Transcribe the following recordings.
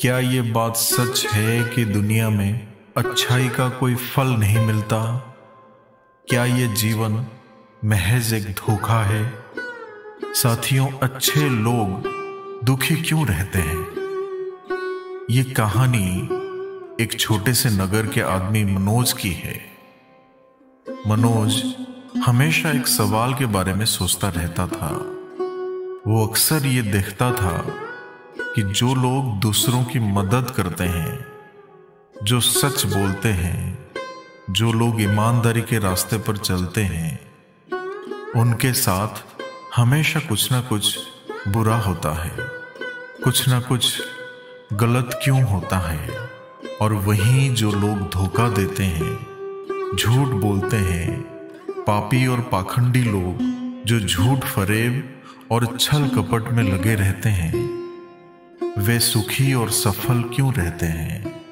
क्या ये बात सच है कि दुनिया में अच्छाई का कोई फल नहीं मिलता? क्या ये जीवन महज एक धोखा है? साथियों, अच्छे लोग दुखी क्यों रहते हैं? ये कहानी एक छोटे से नगर के आदमी मनोज की है। मनोज हमेशा एक सवाल के बारे में सोचता रहता था। वो अक्सर ये देखता था कि जो लोग दूसरों की मदद करते हैं, जो सच बोलते हैं, जो लोग ईमानदारी के रास्ते पर चलते हैं, उनके साथ हमेशा कुछ ना कुछ बुरा होता है, कुछ ना कुछ गलत क्यों होता है। और वहीं जो लोग धोखा देते हैं, झूठ बोलते हैं, पापी और पाखंडी लोग जो झूठ फरेब और छल कपट में लगे रहते हैं, वे सुखी और सफल क्यों रहते हैं?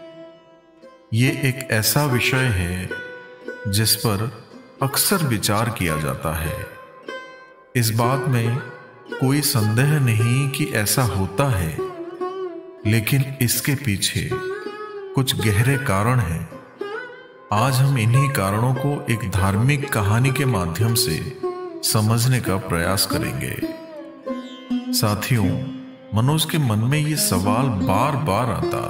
ये एक ऐसा विषय है जिस पर अक्सर विचार किया जाता है। इस बात में कोई संदेह नहीं कि ऐसा होता है, लेकिन इसके पीछे कुछ गहरे कारण हैं। आज हम इन्हीं कारणों को एक धार्मिक कहानी के माध्यम से समझने का प्रयास करेंगे। साथियों, मनोज के मन में ये सवाल बार बार आता,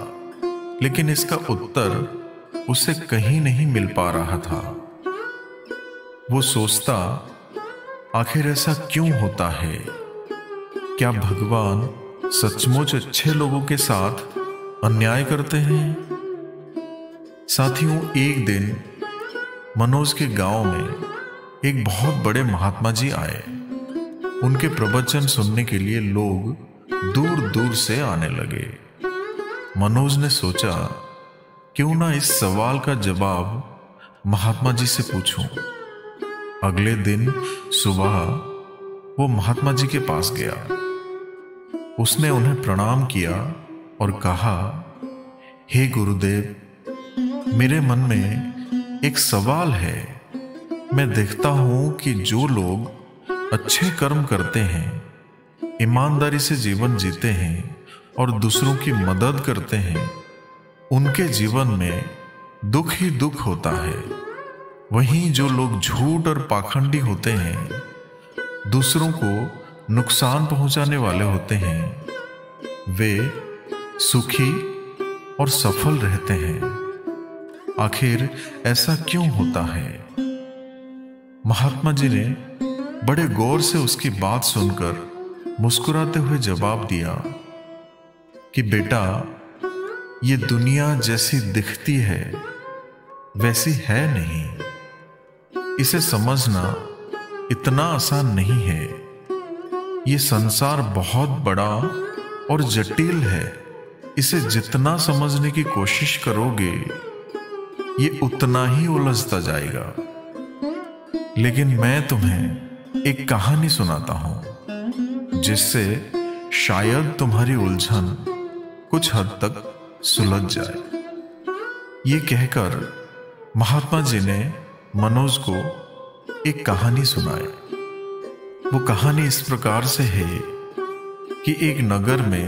लेकिन इसका उत्तर उसे कहीं नहीं मिल पा रहा था। वो सोचता, आखिर ऐसा क्यों होता है? क्या भगवान सचमुच अच्छे लोगों के साथ अन्याय करते हैं? साथियों, एक दिन मनोज के गांव में एक बहुत बड़े महात्मा जी आए। उनके प्रवचन सुनने के लिए लोग दूर दूर से आने लगे। मनोज ने सोचा, क्यों ना इस सवाल का जवाब महात्मा जी से पूछूं। अगले दिन सुबह वो महात्मा जी के पास गया। उसने उन्हें प्रणाम किया और कहा, हे गुरुदेव, मेरे मन में एक सवाल है। मैं देखता हूं कि जो लोग अच्छे कर्म करते हैं, ईमानदारी से जीवन जीते हैं और दूसरों की मदद करते हैं, उनके जीवन में दुख ही दुख होता है। वहीं जो लोग झूठ और पाखंडी होते हैं, दूसरों को नुकसान पहुंचाने वाले होते हैं, वे सुखी और सफल रहते हैं। आखिर ऐसा क्यों होता है? महात्मा जी ने बड़े गौर से उसकी बात सुनकर मुस्कुराते हुए जवाब दिया कि बेटा, ये दुनिया जैसी दिखती है वैसी है नहीं। इसे समझना इतना आसान नहीं है। ये संसार बहुत बड़ा और जटिल है। इसे जितना समझने की कोशिश करोगे, ये उतना ही उलझता जाएगा। लेकिन मैं तुम्हें एक कहानी सुनाता हूं, जिससे शायद तुम्हारी उलझन कुछ हद तक सुलझ जाए। ये कहकर महात्मा जी ने मनोज को एक कहानी सुनाई। वो कहानी इस प्रकार से है कि एक नगर में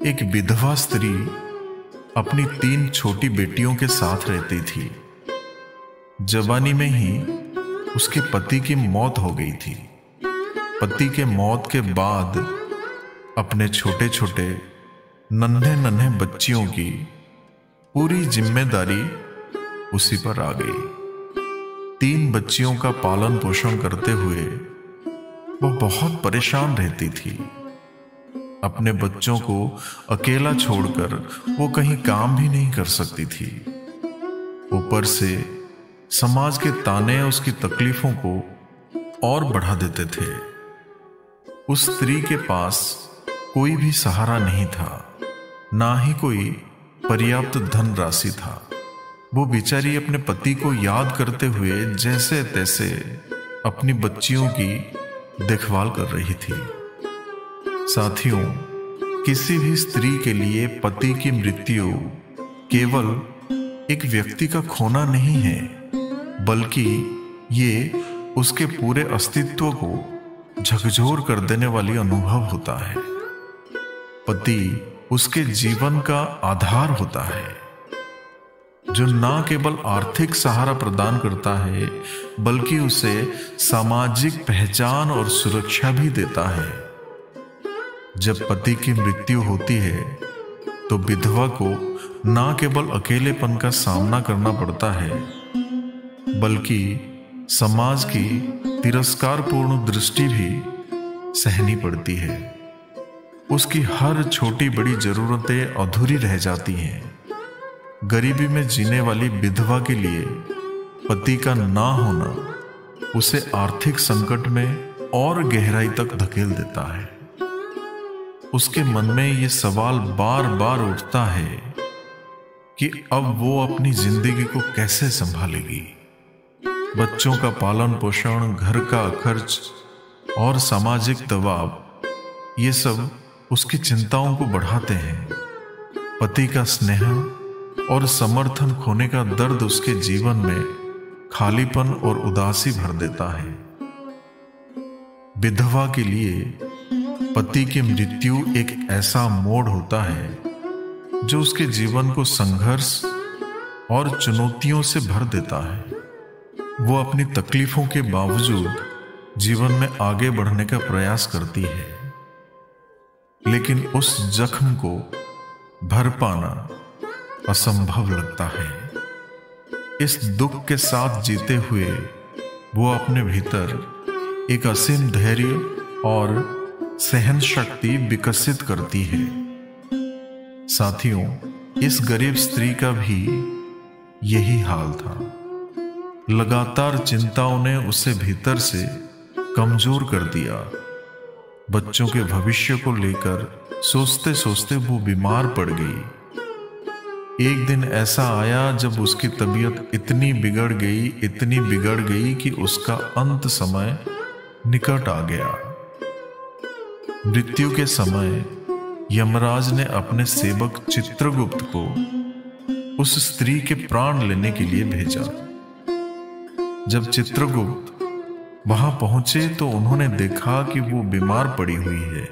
एक विधवा स्त्री अपनी 3 छोटी बेटियों के साथ रहती थी। जवानी में ही उसके पति की मौत हो गई थी। पति के मौत के बाद अपने छोटे छोटे नन्हे नन्हे बच्चियों की पूरी जिम्मेदारी उसी पर आ गई। 3 बच्चियों का पालन पोषण करते हुए वो बहुत परेशान रहती थी। अपने बच्चों को अकेला छोड़कर वो कहीं काम भी नहीं कर सकती थी। ऊपर से समाज के ताने उसकी तकलीफों को और बढ़ा देते थे। उस स्त्री के पास कोई भी सहारा नहीं था, ना ही कोई पर्याप्त धन राशि था। वो बेचारी अपने पति को याद करते हुए जैसे तैसे अपनी बच्चियों की देखभाल कर रही थी। साथियों, किसी भी स्त्री के लिए पति की मृत्यु केवल एक व्यक्ति का खोना नहीं है, बल्कि ये उसके पूरे अस्तित्व को झकझोर कर देने वाली अनुभव होता है। पति उसके जीवन का आधार होता है, जो न केवल आर्थिक सहारा प्रदान करता है बल्कि उसे सामाजिक पहचान और सुरक्षा भी देता है। जब पति की मृत्यु होती है तो विधवा को न केवल अकेलेपन का सामना करना पड़ता है बल्कि समाज की तिरस्कारपूर्ण दृष्टि भी सहनी पड़ती है। उसकी हर छोटी बड़ी जरूरतें अधूरी रह जाती हैं। गरीबी में जीने वाली विधवा के लिए पति का ना होना उसे आर्थिक संकट में और गहराई तक धकेल देता है। उसके मन में ये सवाल बार बार उठता है कि अब वो अपनी जिंदगी को कैसे संभालेगी। बच्चों का पालन पोषण, घर का खर्च और सामाजिक दबाव, ये सब उसकी चिंताओं को बढ़ाते हैं। पति का स्नेह और समर्थन खोने का दर्द उसके जीवन में खालीपन और उदासी भर देता है। विधवा के लिए पति की मृत्यु एक ऐसा मोड़ होता है जो उसके जीवन को संघर्ष और चुनौतियों से भर देता है। वो अपनी तकलीफों के बावजूद जीवन में आगे बढ़ने का प्रयास करती है, लेकिन उस जख्म को भर पाना असंभव लगता है। इस दुख के साथ जीते हुए वो अपने भीतर एक असीम धैर्य और सहन शक्ति विकसित करती है। साथियों, इस गरीब स्त्री का भी यही हाल था। लगातार चिंताओं ने उसे भीतर से कमजोर कर दिया। बच्चों के भविष्य को लेकर सोचते सोचते वो बीमार पड़ गई। एक दिन ऐसा आया जब उसकी तबीयत इतनी बिगड़ गई कि उसका अंत समय निकट आ गया। मृत्यु के समय यमराज ने अपने सेवक चित्रगुप्त को उस स्त्री के प्राण लेने के लिए भेजा। जब चित्रगुप्त वहां पहुंचे तो उन्होंने देखा कि वो बीमार पड़ी हुई है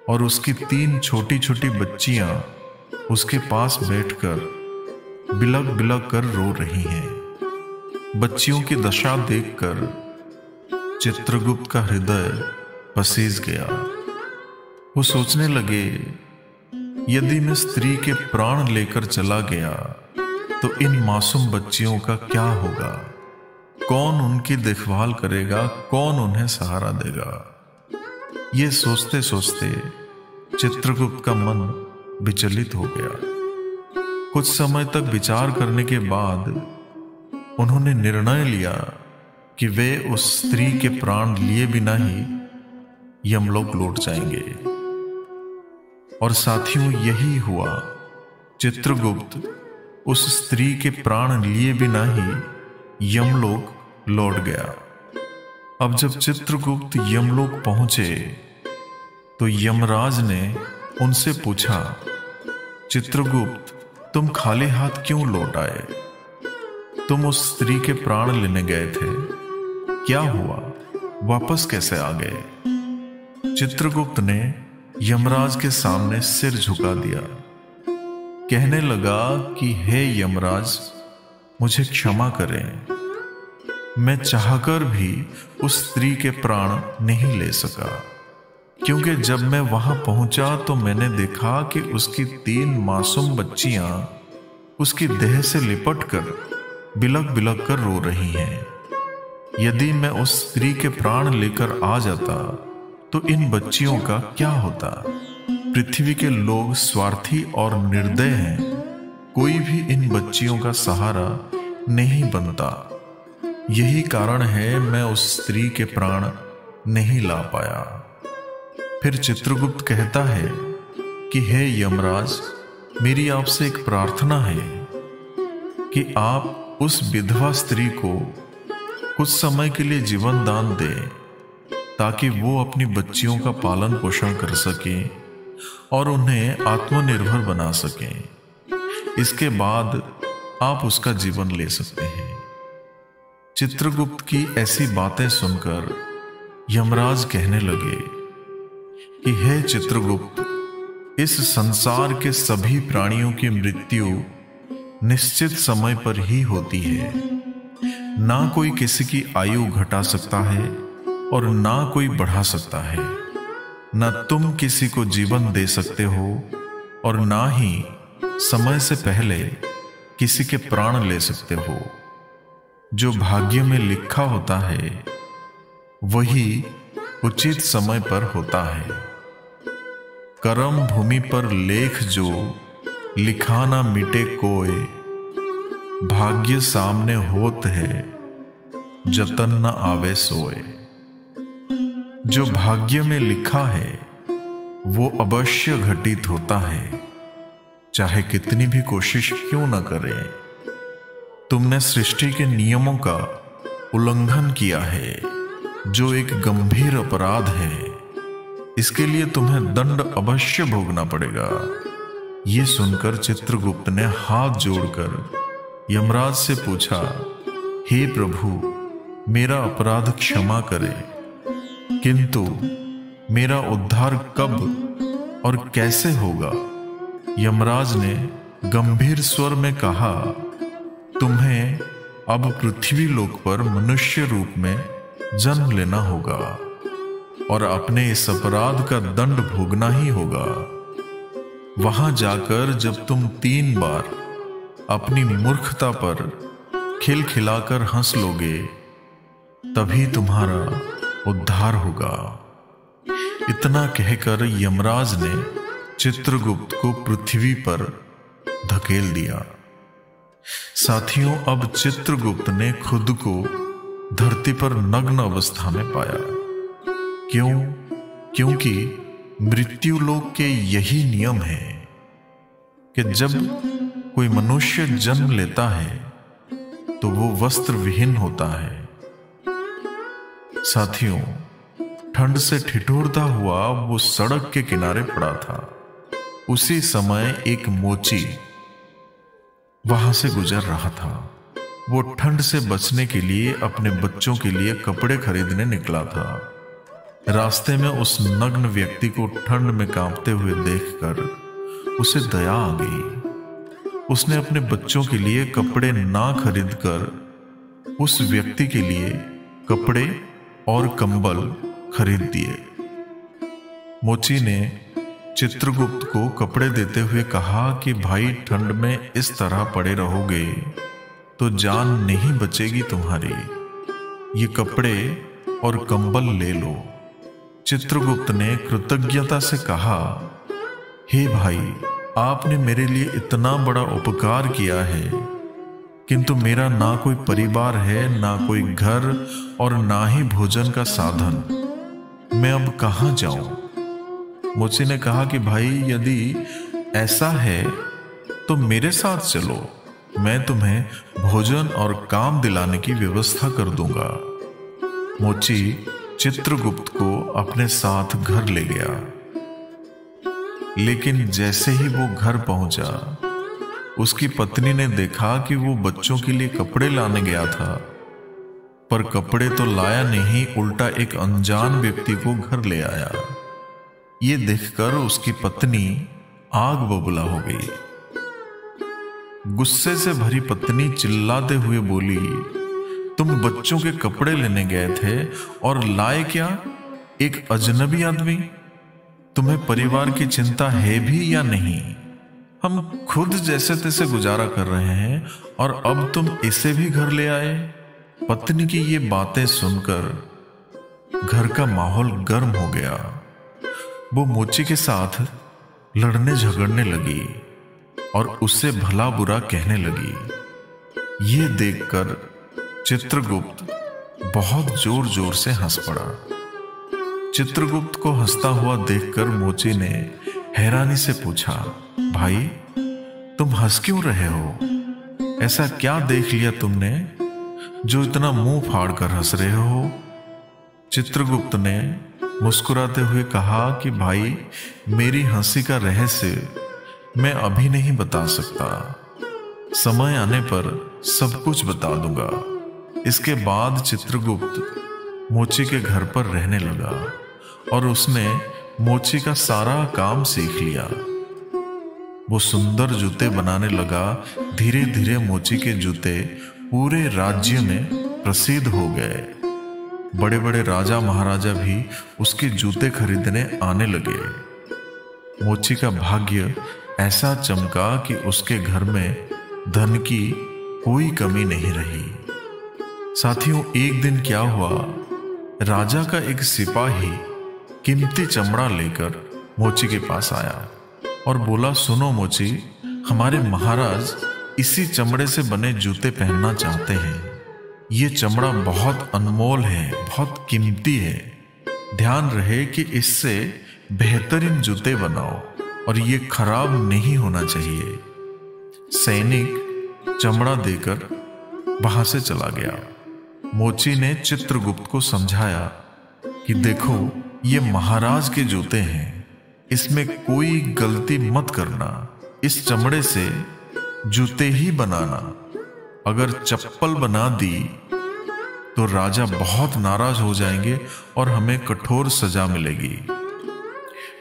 और उसकी 3 छोटी छोटी बच्चियां उसके पास बैठकर बिलक बिलक कर रो रही हैं। बच्चियों की दशा देखकर चित्रगुप्त का हृदय पसीज गया। वो सोचने लगे, यदि मैं स्त्री के प्राण लेकर चला गया तो इन मासूम बच्चियों का क्या होगा? कौन उनकी देखभाल करेगा? कौन उन्हें सहारा देगा? ये सोचते सोचते चित्रगुप्त का मन विचलित हो गया। कुछ समय तक विचार करने के बाद उन्होंने निर्णय लिया कि वे उस स्त्री के प्राण लिए बिना ही यमलोक लौट जाएंगे। और साथियों, यही हुआ। चित्रगुप्त उस स्त्री के प्राण लिए बिना ही यमलोक लौट गया। अब जब चित्रगुप्त यमलोक पहुंचे तो यमराज ने उनसे पूछा, चित्रगुप्त, तुम खाली हाथ क्यों लौट आए? तुम उस स्त्री के प्राण लेने गए थे, क्या हुआ? वापस कैसे आ गए? चित्रगुप्त ने यमराज के सामने सिर झुका दिया। कहने लगा कि हे यमराज, मुझे क्षमा करें। मैं चाहकर भी उस स्त्री के प्राण नहीं ले सका, क्योंकि जब मैं वहां पहुंचा तो मैंने देखा कि उसकी 3 मासूम बच्चियां उसकी देह से लिपट कर बिलक बिलक कर रो रही हैं। यदि मैं उस स्त्री के प्राण लेकर आ जाता तो इन बच्चियों का क्या होता? पृथ्वी के लोग स्वार्थी और निर्दय हैं। कोई भी इन बच्चियों का सहारा नहीं बनता। यही कारण है मैं उस स्त्री के प्राण नहीं ला पाया। फिर चित्रगुप्त कहता है कि हे यमराज, मेरी आपसे एक प्रार्थना है कि आप उस विधवा स्त्री को कुछ समय के लिए जीवन दान दें, ताकि वो अपनी बच्चियों का पालन पोषण कर सकें और उन्हें आत्मनिर्भर बना सकें। इसके बाद आप उसका जीवन ले सकते हैं। चित्रगुप्त की ऐसी बातें सुनकर यमराज कहने लगे कि हे चित्रगुप्त, इस संसार के सभी प्राणियों की मृत्यु निश्चित समय पर ही होती है। ना कोई किसी की आयु घटा सकता है और ना कोई बढ़ा सकता है। ना तुम किसी को जीवन दे सकते हो और ना ही समय से पहले किसी के प्राण ले सकते हो। जो भाग्य में लिखा होता है वही उचित समय पर होता है। कर्म भूमि पर लेख जो लिखा ना मिटे कोय, भाग्य सामने होत है जतन न आवे सोए। जो भाग्य में लिखा है वो अवश्य घटित होता है, चाहे कितनी भी कोशिश क्यों न करें। तुमने सृष्टि के नियमों का उल्लंघन किया है, जो एक गंभीर अपराध है। इसके लिए तुम्हें दंड अवश्य भोगना पड़ेगा। ये सुनकर चित्रगुप्त ने हाथ जोड़कर यमराज से पूछा, हे प्रभु, मेरा अपराध क्षमा करे, किंतु मेरा उद्धार कब और कैसे होगा? यमराज ने गंभीर स्वर में कहा, तुम्हें अब पृथ्वी लोक पर मनुष्य रूप में जन्म लेना होगा और अपने इस अपराध का दंड भोगना ही होगा। वहां जाकर जब तुम 3 बार अपनी मूर्खता पर खिलखिलाकर हंस लोगे, तभी तुम्हारा उद्धार होगा। इतना कहकर यमराज ने चित्रगुप्त को पृथ्वी पर धकेल दिया। साथियों, अब चित्रगुप्त ने खुद को धरती पर नग्न अवस्था में पाया। क्यों? क्योंकि मृत्यु लोक के यही नियम है कि जब कोई मनुष्य जन्म लेता है तो वो वस्त्र विहीन होता है। साथियों, ठंड से ठिठुरता हुआ वो सड़क के किनारे पड़ा था। उसी समय एक मोची वहां से गुजर रहा था। वो ठंड से बचने के लिए अपने बच्चों के लिए कपड़े खरीदने निकला था। रास्ते में उस नग्न व्यक्ति को ठंड में कांपते हुए देखकर उसे दया आ गई। उसने अपने बच्चों के लिए कपड़े ना खरीदकर उस व्यक्ति के लिए कपड़े और कंबल खरीद दिए। मोची ने चित्रगुप्त को कपड़े देते हुए कहा कि भाई, ठंड में इस तरह पड़े रहोगे तो जान नहीं बचेगी तुम्हारी। ये कपड़े और कंबल ले लो। चित्रगुप्त ने कृतज्ञता से कहा, हे भाई, आपने मेरे लिए इतना बड़ा उपकार किया है, किंतु मेरा ना कोई परिवार है, ना कोई घर और ना ही भोजन का साधन। मैं अब कहाँ जाऊं? मोची ने कहा कि भाई, यदि ऐसा है तो मेरे साथ चलो, मैं तुम्हें भोजन और काम दिलाने की व्यवस्था कर दूंगा। मोची चित्रगुप्त को अपने साथ घर ले गया। लेकिन जैसे ही वो घर पहुंचा, उसकी पत्नी ने देखा कि वो बच्चों के लिए कपड़े लाने गया था, पर कपड़े तो लाया नहीं, उल्टा एक अनजान व्यक्ति को घर ले आया। ये देखकर उसकी पत्नी आग बबूला हो गई। गुस्से से भरी पत्नी चिल्लाते हुए बोली, तुम बच्चों के कपड़े लेने गए थे और लाए क्या? एक अजनबी आदमी। तुम्हें परिवार की चिंता है भी या नहीं? हम खुद जैसे तैसे गुजारा कर रहे हैं और अब तुम इसे भी घर ले आए। पत्नी की ये बातें सुनकर घर का माहौल गर्म हो गया। वो मोची के साथ लड़ने झगड़ने लगी और उससे भला बुरा कहने लगी। ये देखकर चित्रगुप्त बहुत जोर जोर से हंस पड़ा। चित्रगुप्त को हंसता हुआ देखकर मोची ने हैरानी से पूछा, भाई, तुम हंस क्यों रहे हो? ऐसा क्या देख लिया तुमने जो इतना मुंह फाड़ कर हंस रहे हो? चित्रगुप्त ने मुस्कुराते हुए कहा कि भाई, मेरी हंसी का रहस्य मैं अभी नहीं बता सकता, समय आने पर सब कुछ बता दूंगा। इसके बाद चित्रगुप्त मोची के घर पर रहने लगा और उसने मोची का सारा काम सीख लिया। वो सुंदर जूते बनाने लगा। धीरे धीरे मोची के जूते पूरे राज्य में प्रसिद्ध हो गए। बड़े बड़े राजा महाराजा भी उसके जूते खरीदने आने लगे। मोची का भाग्य ऐसा चमका कि उसके घर में धन की कोई कमी नहीं रही। साथियों, एक दिन क्या हुआ, राजा का एक सिपाही कीमती चमड़ा लेकर मोची के पास आया और बोला, सुनो मोची, हमारे महाराज इसी चमड़े से बने जूते पहनना चाहते हैं। ये चमड़ा बहुत अनमोल है, बहुत कीमती है। ध्यान रहे कि इससे बेहतरीन जूते बनाओ और ये खराब नहीं होना चाहिए। सैनिक चमड़ा देकर वहां से चला गया। मोची ने चित्रगुप्त को समझाया कि देखो, ये महाराज के जूते हैं, इसमें कोई गलती मत करना। इस चमड़े से जूते ही बनाना। अगर चप्पल बना दी तो राजा बहुत नाराज हो जाएंगे और हमें कठोर सजा मिलेगी।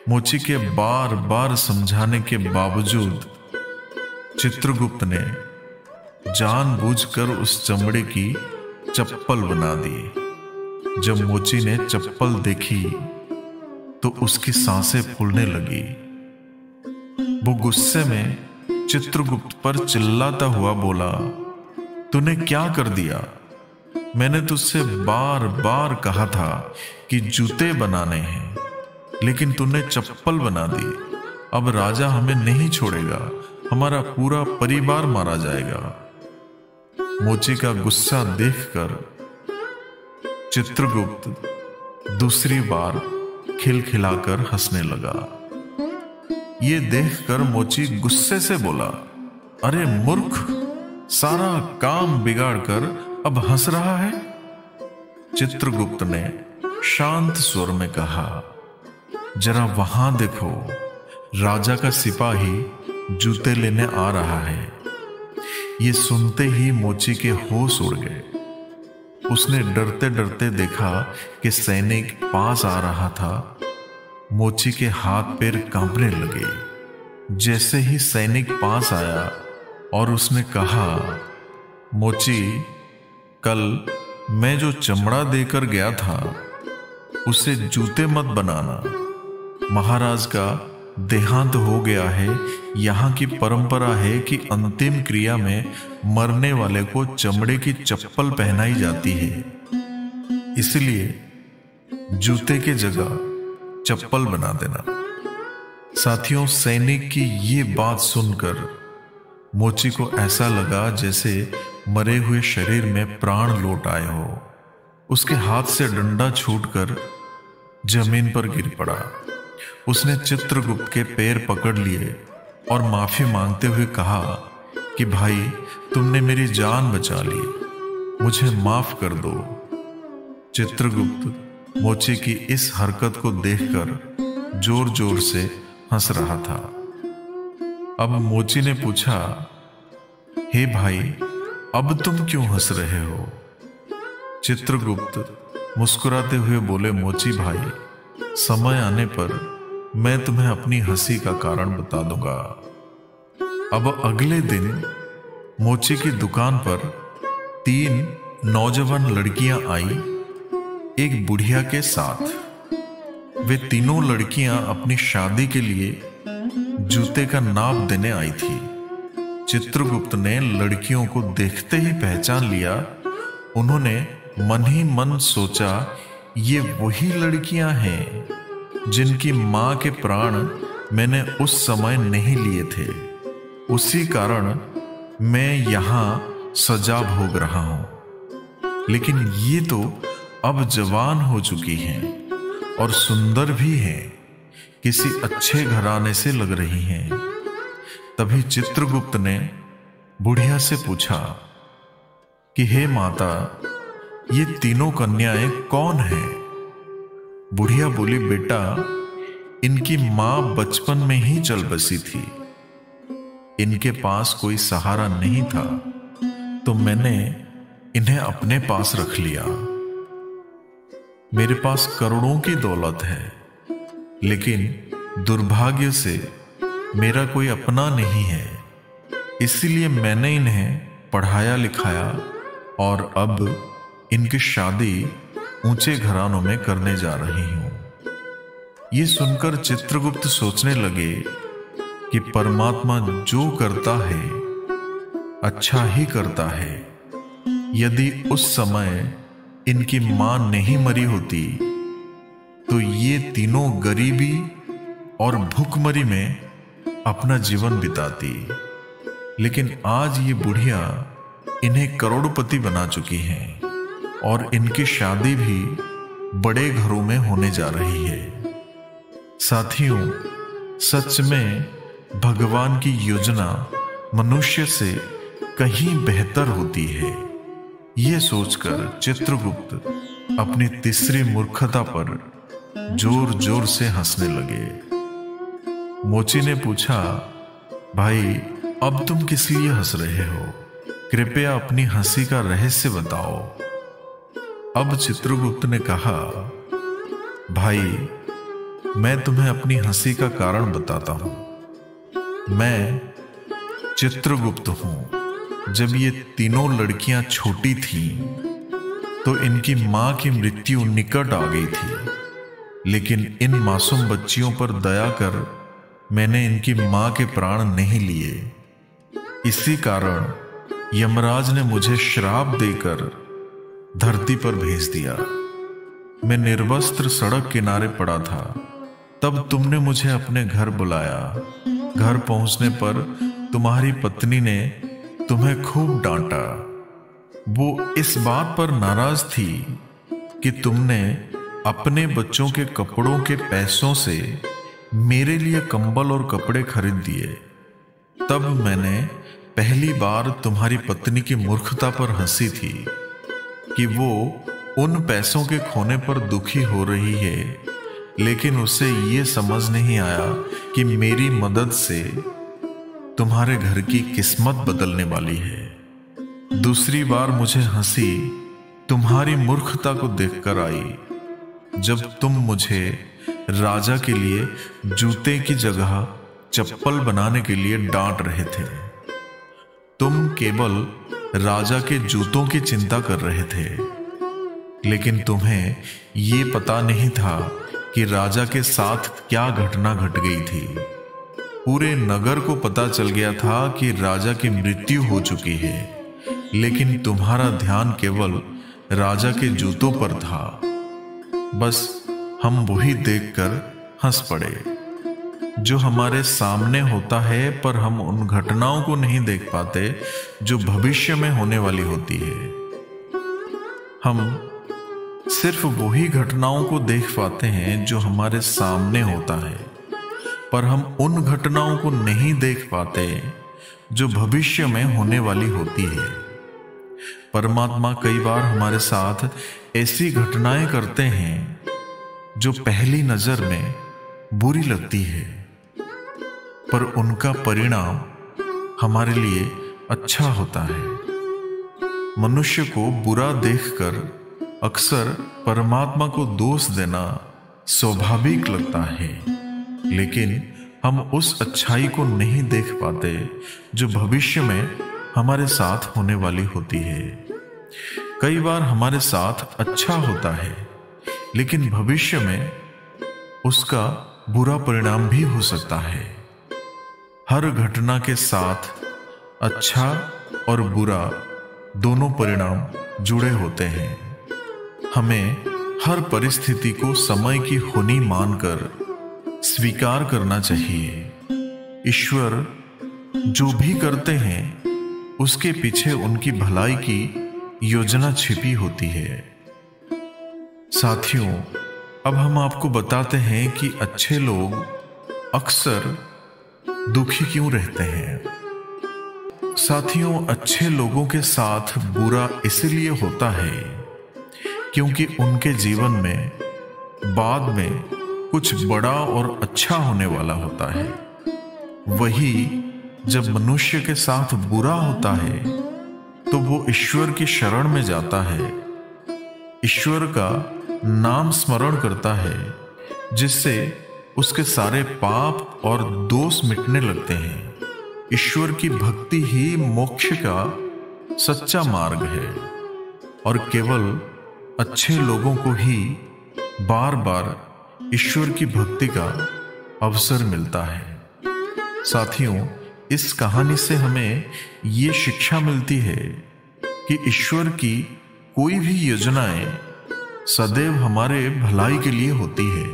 मोची के बार बार समझाने के बावजूद चित्रगुप्त ने जानबूझकर उस चमड़े की चप्पल बना दी। जब मोची ने चप्पल देखी तो उसकी सांसें फूलने लगी। वो गुस्से में चित्रगुप्त पर चिल्लाता हुआ बोला, तूने क्या कर दिया? मैंने तुझसे बार बार कहा था कि जूते बनाने हैं, लेकिन तूने चप्पल बना दी। अब राजा हमें नहीं छोड़ेगा, हमारा पूरा परिवार मारा जाएगा। मोची का गुस्सा देखकर चित्रगुप्त दूसरी बार खिलखिलाकर हंसने लगा। ये देखकर मोची गुस्से से बोला, अरे मूर्ख, सारा काम बिगाड़कर अब हंस रहा है। चित्रगुप्त ने शांत स्वर में कहा, जरा वहां देखो, राजा का सिपाही जूते लेने आ रहा है। ये सुनते ही मोची के होश उड़ गए। उसने डरते डरते देखा कि सैनिक पास आ रहा था। मोची के हाथ पैर कांपने लगे। जैसे ही सैनिक पास आया और उसने कहा, मोची, कल मैं जो चमड़ा देकर गया था उसे जूते मत बनाना। महाराज का देहांत हो गया है। यहाँ की परंपरा है कि अंतिम क्रिया में मरने वाले को चमड़े की चप्पल पहनाई जाती है, इसलिए जूते की जगह चप्पल बना देना। साथियों, सैनिक की ये बात सुनकर मोची को ऐसा लगा जैसे मरे हुए शरीर में प्राण लौट आए हो। उसके हाथ से डंडा छूटकर जमीन पर गिर पड़ा। उसने चित्रगुप्त के पैर पकड़ लिए और माफी मांगते हुए कहा कि भाई, तुमने मेरी जान बचा ली, मुझे माफ कर दो। चित्रगुप्त मोची की इस हरकत को देखकर जोर जोर से हंस रहा था। अब मोची ने पूछा, हे भाई, अब तुम क्यों हंस रहे हो? चित्रगुप्त मुस्कुराते हुए बोले, मोची भाई, समय आने पर मैं तुम्हें अपनी हंसी का कारण बता दूंगा। अब अगले दिन मोची की दुकान पर 3 नौजवान लड़कियां आई, एक बुढ़िया के साथ। वे तीनों लड़कियां अपनी शादी के लिए जूते का नाप देने आई थी। चित्रगुप्त ने लड़कियों को देखते ही पहचान लिया। उन्होंने मन ही मन सोचा, ये वही लड़कियां हैं जिनकी मां के प्राण मैंने उस समय नहीं लिए थे। उसी कारण मैं यहां सजा भोग रहा हूं। लेकिन ये तो अब जवान हो चुकी हैं और सुंदर भी हैं, किसी अच्छे घराने से लग रही हैं। तभी चित्रगुप्त ने बुढ़िया से पूछा कि हे माता, ये तीनों कन्याएं कौन हैं? बुढ़िया बोली, बेटा, इनकी मां बचपन में ही चल बसी थी। इनके पास कोई सहारा नहीं था, तो मैंने इन्हें अपने पास रख लिया। मेरे पास करोड़ों की दौलत है, लेकिन दुर्भाग्य से मेरा कोई अपना नहीं है, इसीलिए मैंने इन्हें पढ़ाया लिखाया और अब इनकी शादी ऊंचे घरानों में करने जा रही हूं। ये सुनकर चित्रगुप्त सोचने लगे कि परमात्मा जो करता है अच्छा ही करता है। यदि उस समय इनकी मां नहीं मरी होती तो ये तीनों गरीबी और भूखमरी में अपना जीवन बिताती, लेकिन आज ये बुढ़िया इन्हें करोड़पति बना चुकी हैं और इनकी शादी भी बड़े घरों में होने जा रही है। साथियों, सच में भगवान की योजना मनुष्य से कहीं बेहतर होती है। यह सोचकर चित्रगुप्त अपनी तीसरी मूर्खता पर जोर जोर से हंसने लगे। मोची ने पूछा, भाई अब तुम किस लिए हंस रहे हो? कृपया अपनी हंसी का रहस्य बताओ। अब चित्रगुप्त ने कहा, भाई मैं तुम्हें अपनी हंसी का कारण बताता हूं। मैं चित्रगुप्त हूं। जब ये तीनों लड़कियां छोटी थीं तो इनकी मां की मृत्यु निकट आ गई थी, लेकिन इन मासूम बच्चियों पर दया कर मैंने इनकी मां के प्राण नहीं लिए। इसी कारण यमराज ने मुझे श्राप देकर धरती पर भेज दिया। मैं निर्वस्त्र सड़क किनारे पड़ा था, तब तुमने मुझे अपने घर बुलाया। घर पहुंचने पर तुम्हारी पत्नी ने तुम्हें खूब डांटा। वो इस बात पर नाराज थी कि तुमने अपने बच्चों के कपड़ों के पैसों से मेरे लिए कंबल और कपड़े खरीद दिए। तब मैंने पहली बार तुम्हारी पत्नी की मूर्खता पर हंसी थी कि वो उन पैसों के खोने पर दुखी हो रही है, लेकिन उसे ये समझ नहीं आया कि मेरी मदद से तुम्हारे घर की किस्मत बदलने वाली है। दूसरी बार मुझे हंसी तुम्हारी मूर्खता को देखकर आई, जब तुम मुझे राजा के लिए जूते की जगह चप्पल बनाने के लिए डांट रहे थे। तुम केवल राजा के जूतों की चिंता कर रहे थे, लेकिन तुम्हें ये पता नहीं था कि राजा के साथ क्या घटना घट गई थी। पूरे नगर को पता चल गया था कि राजा की मृत्यु हो चुकी है, लेकिन तुम्हारा ध्यान केवल राजा के जूतों पर था। बस हम वही देखकर हंस पड़े जो हमारे सामने होता है, पर हम उन घटनाओं को नहीं देख पाते जो भविष्य में होने वाली होती है। हम सिर्फ वही घटनाओं को देख पाते हैं जो हमारे सामने होता है, पर हम उन घटनाओं को नहीं देख पाते जो भविष्य में होने वाली होती है। परमात्मा कई बार हमारे साथ ऐसी घटनाएं करते हैं जो पहली नजर में बुरी लगती है, पर उनका परिणाम हमारे लिए अच्छा होता है। मनुष्य को बुरा देखकर अक्सर परमात्मा को दोष देना स्वाभाविक लगता है, लेकिन हम उस अच्छाई को नहीं देख पाते जो भविष्य में हमारे साथ होने वाली होती है। कई बार हमारे साथ अच्छा होता है, लेकिन भविष्य में उसका बुरा परिणाम भी हो सकता है। हर घटना के साथ अच्छा और बुरा दोनों परिणाम जुड़े होते हैं। हमें हर परिस्थिति को समय की होनी मानकर स्वीकार करना चाहिए। ईश्वर जो भी करते हैं उसके पीछे उनकी भलाई की योजना छिपी होती है। साथियों, अब हम आपको बताते हैं कि अच्छे लोग अक्सर दुखी क्यों रहते हैं। साथियों, अच्छे लोगों के साथ बुरा इसलिए होता है क्योंकि उनके जीवन में बाद में कुछ बड़ा और अच्छा होने वाला होता है। वही जब मनुष्य के साथ बुरा होता है तो वो ईश्वर की शरण में जाता है, ईश्वर का नाम स्मरण करता है, जिससे उसके सारे पाप और दोष मिटने लगते हैं। ईश्वर की भक्ति ही मोक्ष का सच्चा मार्ग है और केवल अच्छे लोगों को ही बार बार ईश्वर की भक्ति का अवसर मिलता है। साथियों, इस कहानी से हमें ये शिक्षा मिलती है कि ईश्वर की कोई भी योजनाएं सदैव हमारे भलाई के लिए होती है,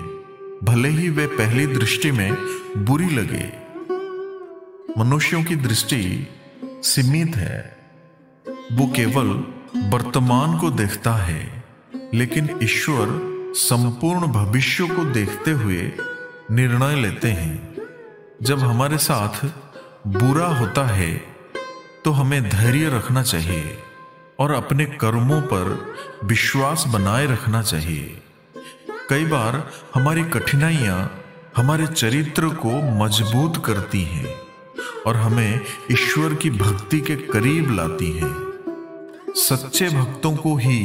भले ही वे पहली दृष्टि में बुरी लगे। मनुष्यों की दृष्टि सीमित है, वो केवल वर्तमान को देखता है, लेकिन ईश्वर संपूर्ण भविष्य को देखते हुए निर्णय लेते हैं। जब हमारे साथ बुरा होता है तो हमें धैर्य रखना चाहिए और अपने कर्मों पर विश्वास बनाए रखना चाहिए। कई बार हमारी कठिनाइयां हमारे चरित्र को मजबूत करती हैं और हमें ईश्वर की भक्ति के करीब लाती हैं। सच्चे भक्तों को ही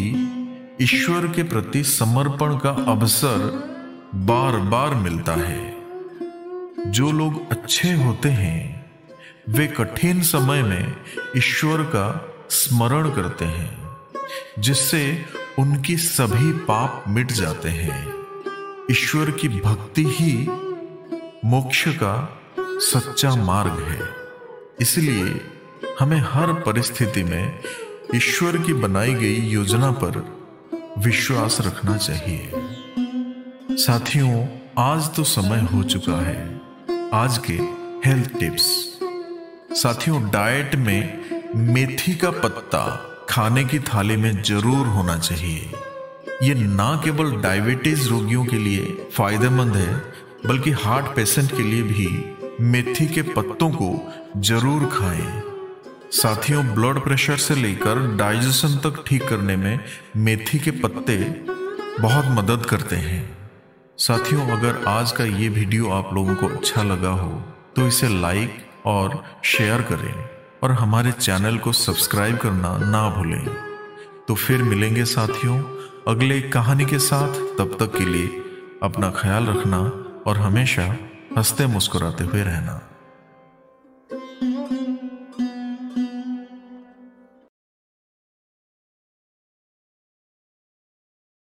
ईश्वर के प्रति समर्पण का अवसर बार बार मिलता है। जो लोग अच्छे होते हैं वे कठिन समय में ईश्वर का स्मरण करते हैं, जिससे उनकी सभी पाप मिट जाते हैं। ईश्वर की भक्ति ही मोक्ष का सच्चा मार्ग है। इसलिए हमें हर परिस्थिति में ईश्वर की बनाई गई योजना पर विश्वास रखना चाहिए। साथियों, आज तो समय हो चुका है आज के हेल्थ टिप्स। साथियों, डाइट में मेथी का पत्ता खाने की थाली में जरूर होना चाहिए। ये ना केवल डायबिटीज रोगियों के लिए फायदेमंद है, बल्कि हार्ट पेशेंट के लिए भी मेथी के पत्तों को जरूर खाएं। साथियों, ब्लड प्रेशर से लेकर डाइजेशन तक ठीक करने में मेथी के पत्ते बहुत मदद करते हैं। साथियों, अगर आज का ये वीडियो आप लोगों को अच्छा लगा हो तो इसे लाइक और शेयर करें और हमारे चैनल को सब्सक्राइब करना ना भूलें। तो फिर मिलेंगे साथियों अगले कहानी के साथ। तब तक के लिए अपना ख्याल रखना और हमेशा हंसते मुस्कुराते हुए रहना।